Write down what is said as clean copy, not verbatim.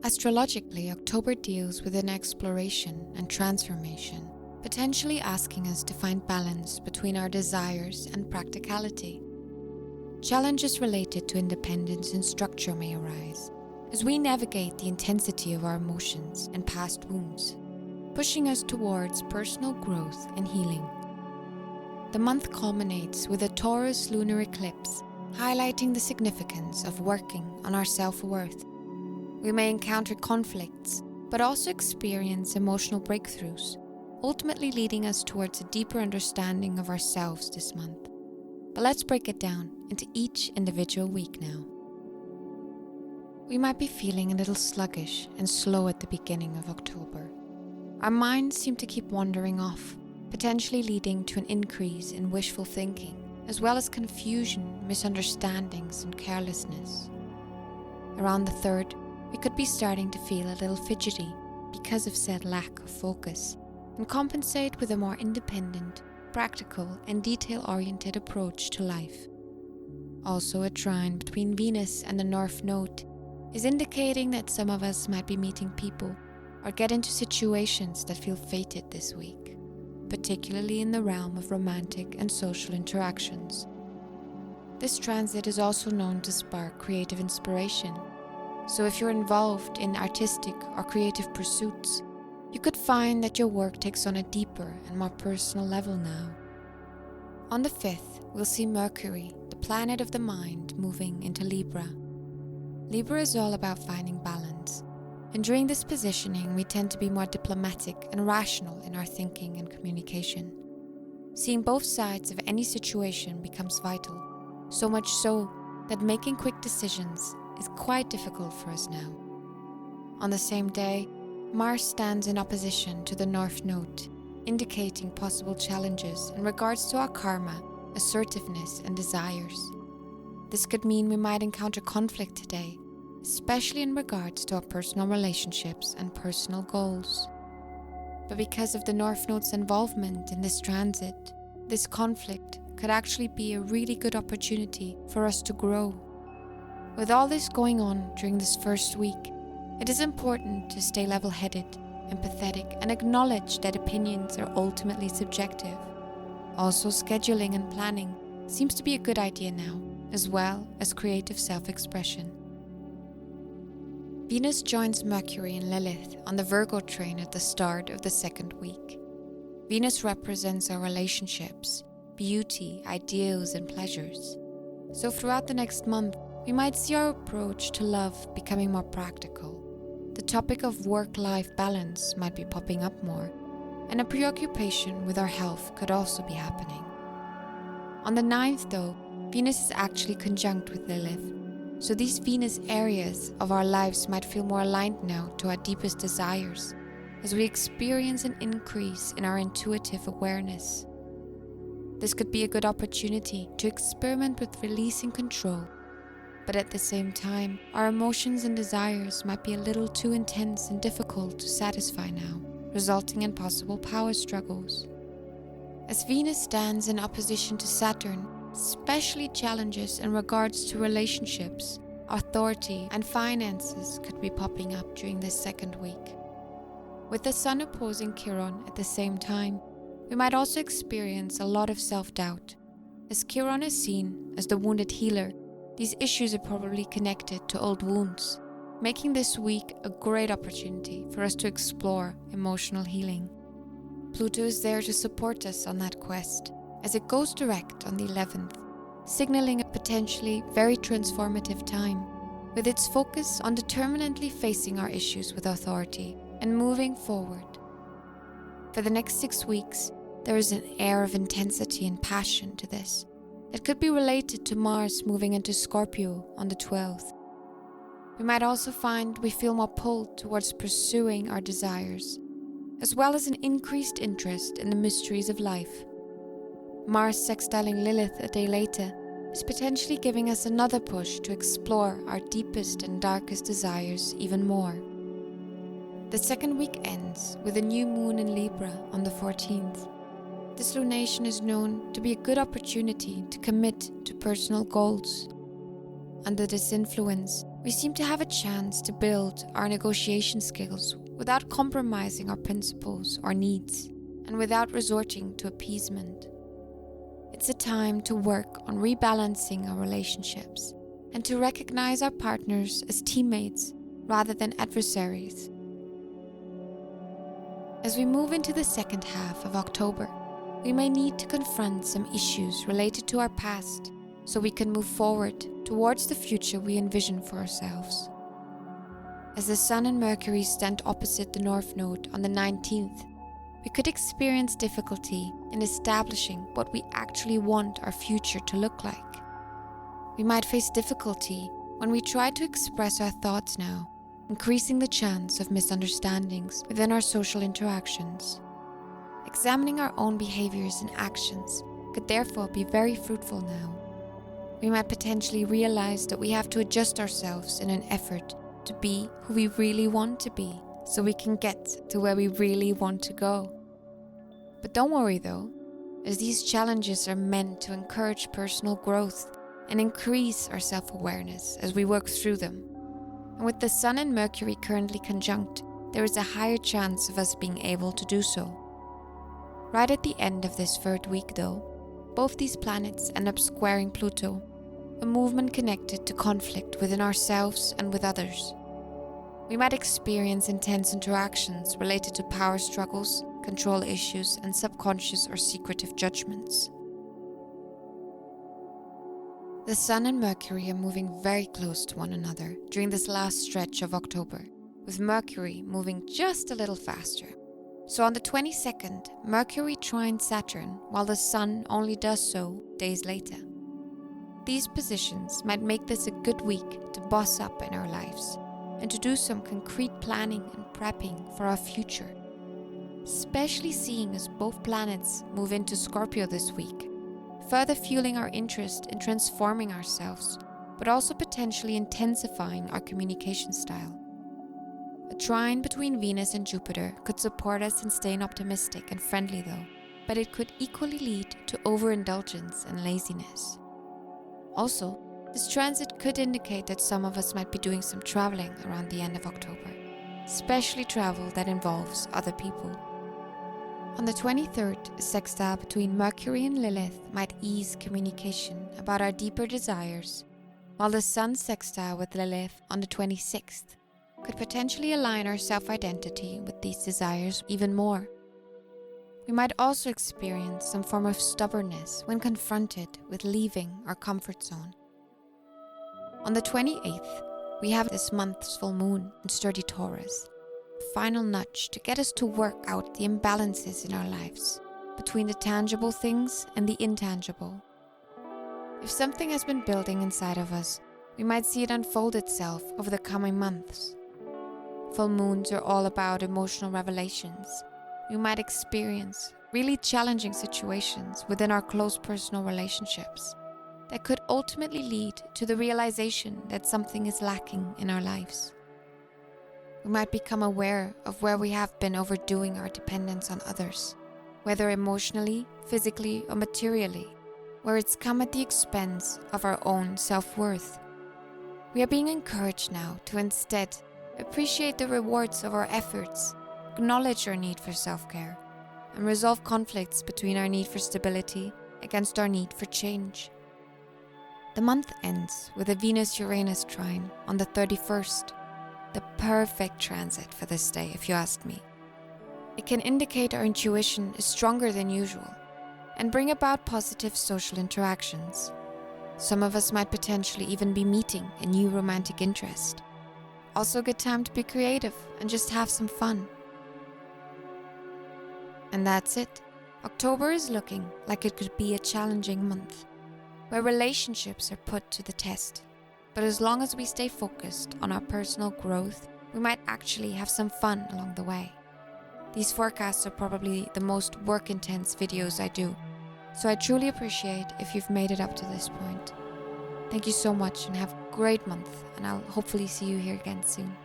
Astrologically, October deals with an exploration and transformation, potentially asking us to find balance between our desires and practicality. Challenges related to independence and structure may arise as we navigate the intensity of our emotions and past wounds, pushing us towards personal growth and healing. The month culminates with a Taurus lunar eclipse, highlighting the significance of working on our self-worth. We may encounter conflicts, but also experience emotional breakthroughs, ultimately leading us towards a deeper understanding of ourselves this month. But let's break it down into each individual week now. We might be feeling a little sluggish and slow at the beginning of October. Our minds seem to keep wandering off, potentially leading to an increase in wishful thinking, as well as confusion, misunderstandings, and carelessness. Around the 3rd, we could be starting to feel a little fidgety because of said lack of focus, and compensate with a more independent, practical, and detail-oriented approach to life. Also, a trine between Venus and the North Node is indicating that some of us might be meeting people or get into situations that feel fated this week, particularly in the realm of romantic and social interactions. This transit is also known to spark creative inspiration, so if you're involved in artistic or creative pursuits, you could find that your work takes on a deeper and more personal level now. On the 5th, we'll see Mercury, the planet of the mind, moving into Libra. Libra is all about finding balance, and during this positioning, we tend to be more diplomatic and rational in our thinking and communication. Seeing both sides of any situation becomes vital, so much so that making quick decisions is quite difficult for us now. On the same day, Mars stands in opposition to the North Node, indicating possible challenges in regards to our karma, assertiveness, and desires. This could mean we might encounter conflict today, especially in regards to our personal relationships and personal goals. But because of the North Node's involvement in this transit, this conflict could actually be a really good opportunity for us to grow. With all this going on during this first week, it is important to stay level-headed, empathetic, and acknowledge that opinions are ultimately subjective. Also, scheduling and planning seems to be a good idea now, as well as creative self-expression. Venus joins Mercury and Lilith on the Virgo trine at the start of the 2nd week. Venus represents our relationships, beauty, ideals, and pleasures. So throughout the next month, we might see our approach to love becoming more practical. The topic of work-life balance might be popping up more, and a preoccupation with our health could also be happening. On the 9th though, Venus is actually conjunct with Lilith, so these Venus areas of our lives might feel more aligned now to our deepest desires, as we experience an increase in our intuitive awareness. This could be a good opportunity to experiment with releasing control, but at the same time, our emotions and desires might be a little too intense and difficult to satisfy now, resulting in possible power struggles. As Venus stands in opposition to Saturn, especially challenges in regards to relationships, authority, and finances could be popping up during this 2nd week. With the Sun opposing Chiron at the same time, we might also experience a lot of self-doubt. As Chiron is seen as the wounded healer, these issues are probably connected to old wounds, making this week a great opportunity for us to explore emotional healing. Pluto is there to support us on that quest, as it goes direct on the 11th, signaling a potentially very transformative time, with its focus on determinedly facing our issues with authority and moving forward. For the next 6 weeks, there is an air of intensity and passion to this. It could be related to Mars moving into Scorpio on the 12th. We might also find we feel more pulled towards pursuing our desires, as well as an increased interest in the mysteries of life. Mars sextiling Lilith a day later is potentially giving us another push to explore our deepest and darkest desires even more. The 2nd week ends with a new moon in Libra on the 14th. This lunation is known to be a good opportunity to commit to personal goals. Under this influence, We seem to have a chance to build our negotiation skills without compromising our principles or needs, and without resorting to appeasement. It's a time to work on rebalancing our relationships and to recognize our partners as teammates rather than adversaries. As we move into the second half of October, we may need to confront some issues related to our past so we can move forward towards the future we envision for ourselves. As the Sun and Mercury stand opposite the North Node on the 19th, we could experience difficulty in establishing what we actually want our future to look like. We might face difficulty when we try to express our thoughts now, increasing the chance of misunderstandings within our social interactions. Examining our own behaviors and actions could therefore be very fruitful now. We might potentially realize that we have to adjust ourselves in an effort to be who we really want to be, so we can get to where we really want to go. But don't worry though, as these challenges are meant to encourage personal growth and increase our self-awareness as we work through them. And with the Sun and Mercury currently conjunct, there is a higher chance of us being able to do so. Right at the end of this third week though, both these planets end up squaring Pluto, a movement connected to conflict within ourselves and with others. We might experience intense interactions related to power struggles, control issues, and subconscious or secretive judgments. The Sun and Mercury are moving very close to one another during this last stretch of October, with Mercury moving just a little faster. So on the 22nd, Mercury trines Saturn, while the Sun only does so days later. These positions might make this a good week to boss up in our lives and to do some concrete planning and prepping for our future, especially seeing as both planets move into Scorpio this week, further fueling our interest in transforming ourselves, but also potentially intensifying our communication style. A trine between Venus and Jupiter could support us in staying optimistic and friendly though, but it could equally lead to overindulgence and laziness. Also, this transit could indicate that some of us might be doing some traveling around the end of October, especially travel that involves other people. On the 23rd, a sextile between Mercury and Lilith might ease communication about our deeper desires, while the Sun sextile with Lilith on the 26th could potentially align our self-identity with these desires even more. We might also experience some form of stubbornness when confronted with leaving our comfort zone. On the 28th, we have this month's full moon in sturdy Taurus, a final nudge to get us to work out the imbalances in our lives between the tangible things and the intangible. If something has been building inside of us, we might see it unfold itself over the coming months. Full moons are all about emotional revelations. We might experience really challenging situations within our close personal relationships that could ultimately lead to the realization that something is lacking in our lives. We might become aware of where we have been overdoing our dependence on others, whether emotionally, physically, or materially, where it's come at the expense of our own self-worth. We are being encouraged now to instead appreciate the rewards of our efforts, acknowledge our need for self-care, and resolve conflicts between our need for stability against our need for change. The month ends with a Venus-Uranus trine on the 31st, the perfect transit for this day if you ask me. It can indicate our intuition is stronger than usual and bring about positive social interactions. Some of us might potentially even be meeting a new romantic interest. Also a good time to be creative and just have some fun. And that's it. October is looking like it could be a challenging month, where relationships are put to the test. But as long as we stay focused on our personal growth, we might actually have some fun along the way. These forecasts are probably the most work-intense videos I do, so I truly appreciate if you've made it up to this point. Thank you so much and have a great month, and I'll hopefully see you here again soon.